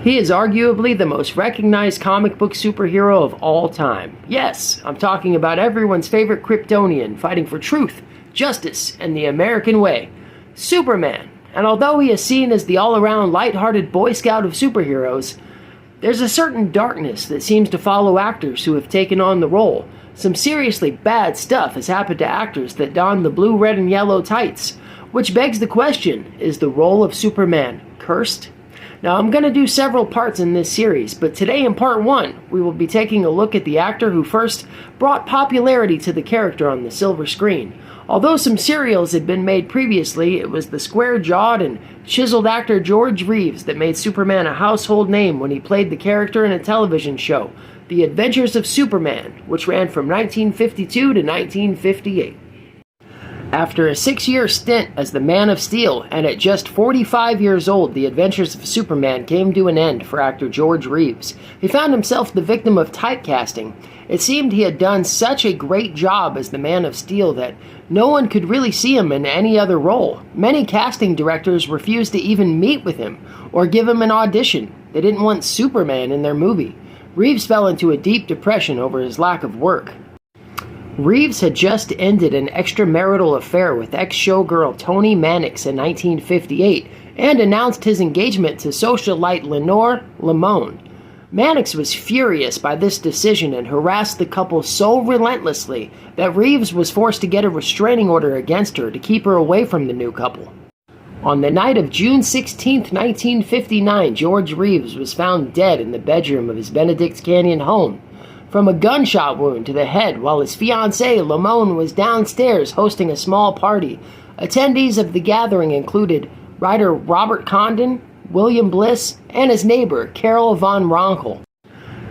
He is arguably the most recognized comic book superhero of all time. Yes, I'm talking about everyone's favorite Kryptonian fighting for truth, justice, and the American way. Superman. And although he is seen as the all-around light-hearted Boy Scout of superheroes, there's a certain darkness that seems to follow actors who have taken on the role. Some seriously bad stuff has happened to actors that don the blue, red, and yellow tights, which begs the question, is the role of Superman cursed? Now, I'm going to do several parts in this series, but today in part 1, we will be taking a look at the actor who first brought popularity to the character on the silver screen. Although some serials had been made previously, it was the square-jawed and chiseled actor George Reeves that made Superman a household name when he played the character in a television show, The Adventures of Superman, which ran from 1952 to 1958. After a 6-year stint as the Man of Steel, and at just 45 years old, The Adventures of Superman came to an end for actor George Reeves. He found himself the victim of typecasting. It seemed he had done such a great job as the Man of Steel that no one could really see him in any other role. Many casting directors refused to even meet with him or give him an audition. They didn't want Superman in their movie. Reeves fell into a deep depression over his lack of work. Reeves had just ended an extramarital affair with ex-showgirl Toni Mannix in 1958 and announced his engagement to socialite Lenore Lemon. Mannix was furious by this decision and harassed the couple so relentlessly that Reeves was forced to get a restraining order against her to keep her away from the new couple. On the night of June 16, 1959, George Reeves was found dead in the bedroom of his Benedict Canyon home from a gunshot wound to the head while his fiancée, Lemon, was downstairs hosting a small party. Attendees of the gathering included writer Robert Condon, William Bliss, and his neighbor, Carol von Ronkel.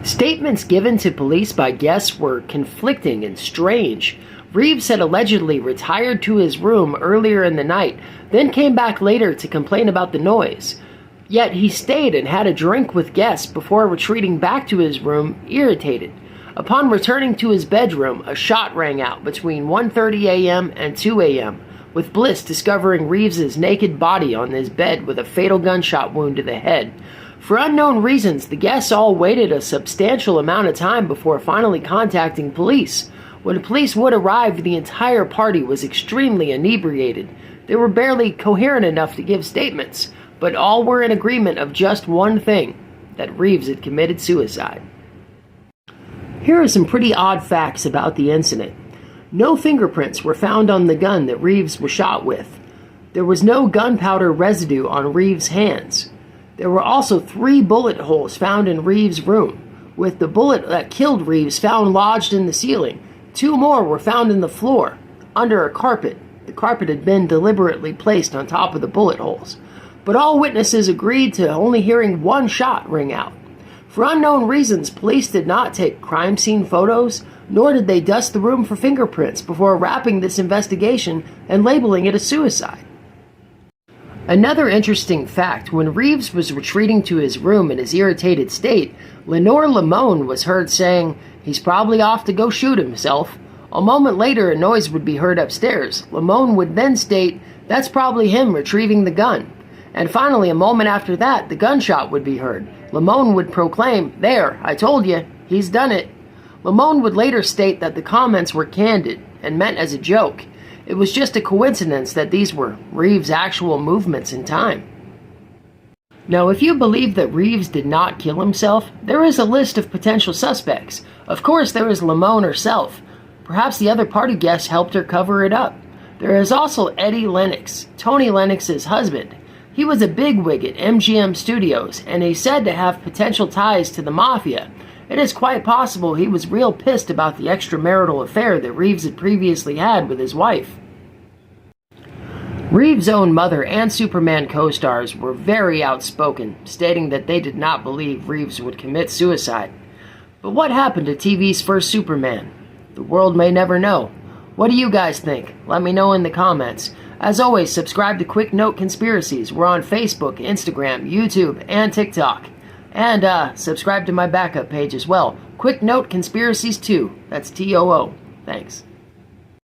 Statements given to police by guests were conflicting and strange. Reeves had allegedly retired to his room earlier in the night, then came back later to complain about the noise. Yet he stayed and had a drink with guests before retreating back to his room, irritated. Upon returning to his bedroom, a shot rang out between 1:30 a.m. and 2 a.m., with Bliss discovering Reeves's naked body on his bed with a fatal gunshot wound to the head. For unknown reasons, the guests all waited a substantial amount of time before finally contacting police. When police would arrive, the entire party was extremely inebriated. They were barely coherent enough to give statements, but all were in agreement of just one thing, that Reeves had committed suicide. Here are some pretty odd facts about the incident. No fingerprints were found on the gun that Reeves was shot with. There was no gunpowder residue on Reeves' hands. There were also 3 bullet holes found in Reeves' room, with the bullet that killed Reeves found lodged in the ceiling. 2 more were found in the floor, under a carpet. The carpet had been deliberately placed on top of the bullet holes. But all witnesses agreed to only hearing 1 shot ring out. For unknown reasons, police did not take crime scene photos, nor did they dust the room for fingerprints before wrapping this investigation and labeling it a suicide. Another interesting fact, when Reeves was retreating to his room in his irritated state, Lenore Lemon was heard saying, "He's probably off to go shoot himself." A moment later, a noise would be heard upstairs. Lemon would then state, "That's probably him retrieving the gun." And finally, a moment after that, the gunshot would be heard. Lemon would proclaim, "There, I told you, he's done it." Lemon would later state that the comments were candid and meant as a joke. It was just a coincidence that these were Reeves' actual movements in time. Now, if you believe that Reeves did not kill himself, there is a list of potential suspects. Of course, there is Lemon herself. Perhaps the other party guests helped her cover it up. There is also Eddie Lennox, Toni Lennox's husband. He was a bigwig at MGM Studios, and he's said to have potential ties to the mafia. It is quite possible he was real pissed about the extramarital affair that Reeves had previously had with his wife. Reeves' own mother and Superman co-stars were very outspoken, stating that they did not believe Reeves would commit suicide. But what happened to TV's first Superman? The world may never know. What do you guys think? Let me know in the comments. As always, subscribe to Quick Note Conspiracies. We're on Facebook, Instagram, YouTube, and TikTok. And subscribe to my backup page as well. Quick Note Conspiracies 2. That's TOO. Thanks.